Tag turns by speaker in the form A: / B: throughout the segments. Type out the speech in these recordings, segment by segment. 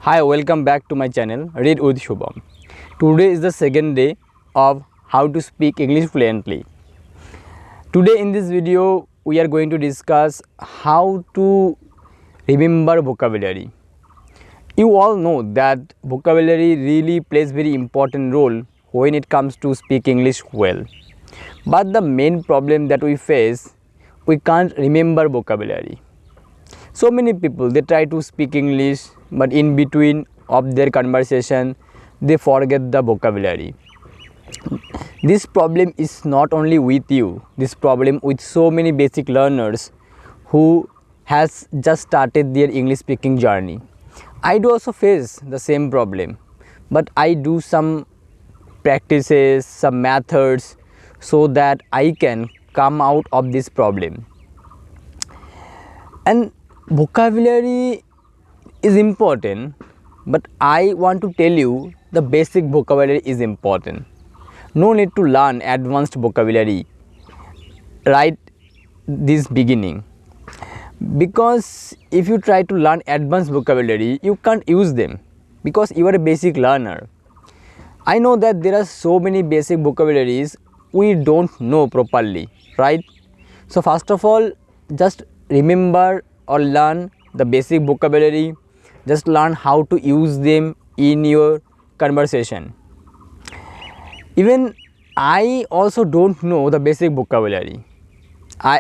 A: Hi, welcome back to my channel Read with Shubham. Today is the second day of how to speak English fluently. Today in this video we are going to discuss how to remember vocabulary. You all know that vocabulary really plays very important role when it comes to speak English well. But the main problem that we face, we can't remember vocabulary. So many people, they try to speak English, but in between of their conversation they forget the vocabulary. This problem is not only with you, this problem with so many basic learners who has just started their English speaking journey. I do also face the same problem, but I do some practices, some methods so that I can come out of this problem. And vocabulary is important, but I want to tell you the basic vocabulary is important. No need to learn advanced vocabulary right this beginning, because if you try to learn advanced vocabulary you can't use them because you are a basic learner. I know that there are so many basic vocabularies we don't know properly, right? So first of all, just remember or learn the basic vocabulary. Just learn how to use them in your conversation. Even I also don't know the basic vocabulary.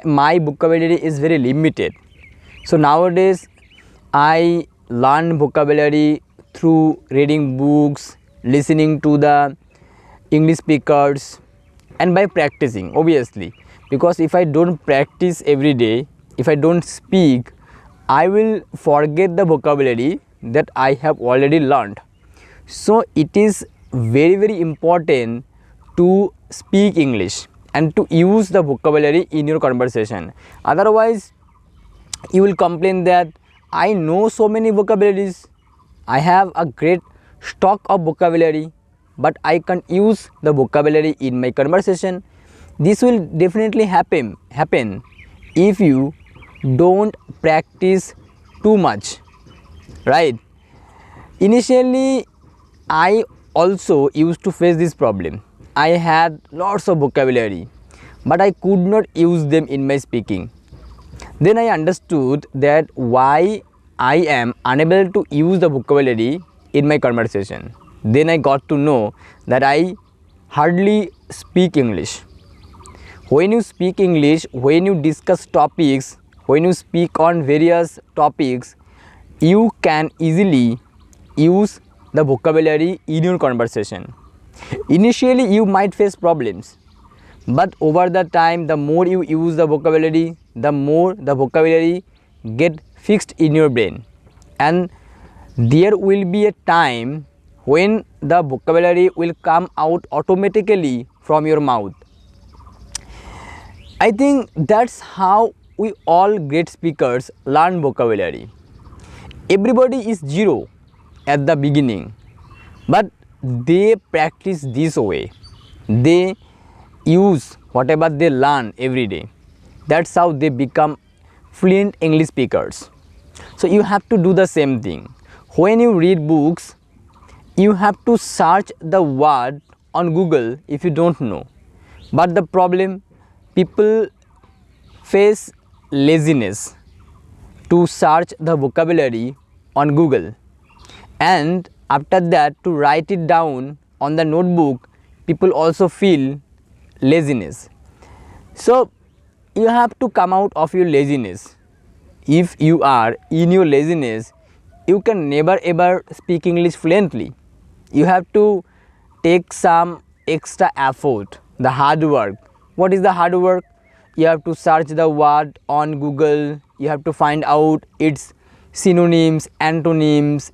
A: My vocabulary is very limited. So nowadays I learn vocabulary through reading books, listening to the English speakers, and by practicing, obviously, because if I don't practice every day, if I don't speak, I will forget the vocabulary that I have already learned. So it is very important to speak English and to use the vocabulary in your conversation. Otherwise you will complain that I know so many vocabularies, I have a great stock of vocabulary, but I can't use the vocabulary in my conversation. This will definitely happen if you don't practice too much, right? Initially I also used to face this problem. I had lots of vocabulary, but I could not use them in my speaking. Then I understood that why I am unable to use the vocabulary in my conversation. Then I got to know that I hardly speak English. When you speak English, when you discuss topics, when you speak on various topics, you can easily use the vocabulary in your conversation. Initially you might face problems, but over the time, the more you use the vocabulary, the more the vocabulary get fixed in your brain, and there will be a time when the vocabulary will come out automatically from your mouth. I think that's how we all great speakers learn vocabulary. Everybody is zero at the beginning, but they practice this way. They use whatever they learn every day. That's how they become fluent English speakers. So you have to do the same thing. When you read books, you have to search the word on Google if you don't know. But the problem, people face laziness to search the vocabulary on Google, and after that to write it down on the notebook, people also feel laziness. So you have to come out of your laziness. If you are in your laziness, you can never ever speak English fluently. You have to take some extra effort, the hard work. What is the hard work? You have to search the word on Google, you have to find out its synonyms, antonyms,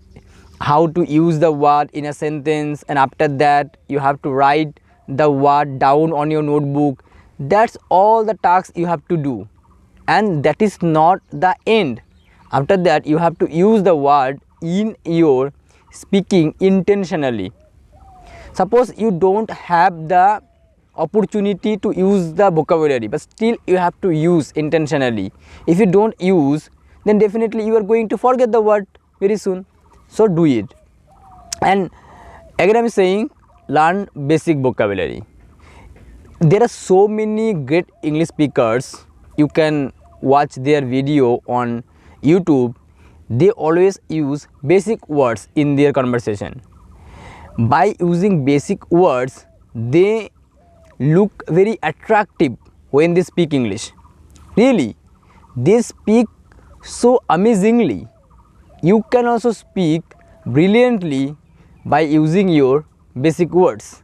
A: how to use the word in a sentence, and after that you have to write the word down on your notebook. That's all the tasks you have to do, and that is not the end. After that you have to use the word in your speaking intentionally. Suppose you don't have the opportunity to use the vocabulary, but still you have to use intentionally. If you don't use, then definitely you are going to forget the word very soon. so do it. And again I'm saying, learn basic vocabulary. There are so many great English speakers. You can watch their video on YouTube. They always use basic words in their conversation. By using basic words, they look very attractive when they speak English. Really, they speak so amazingly. You can also speak brilliantly by using your basic words,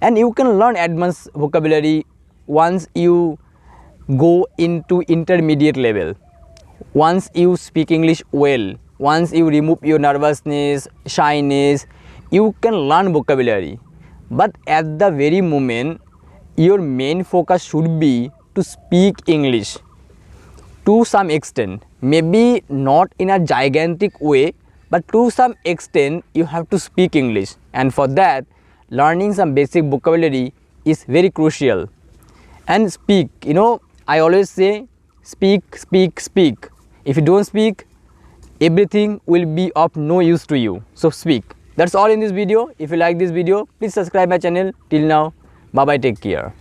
A: and you can learn advanced vocabulary once you go into intermediate level. Once you speak English well, once you remove your nervousness, shyness, you can learn vocabulary. But at the very moment, your main focus should be to speak English to some extent. Maybe not in a gigantic way, but to some extent you have to speak English, and for that learning some basic vocabulary is very crucial. And speak, I always say, speak, speak, speak. If you don't speak, everything will be of no use to you. So speak. That's all in this video. If you like this video, please subscribe my channel. Till now, bye bye, take care.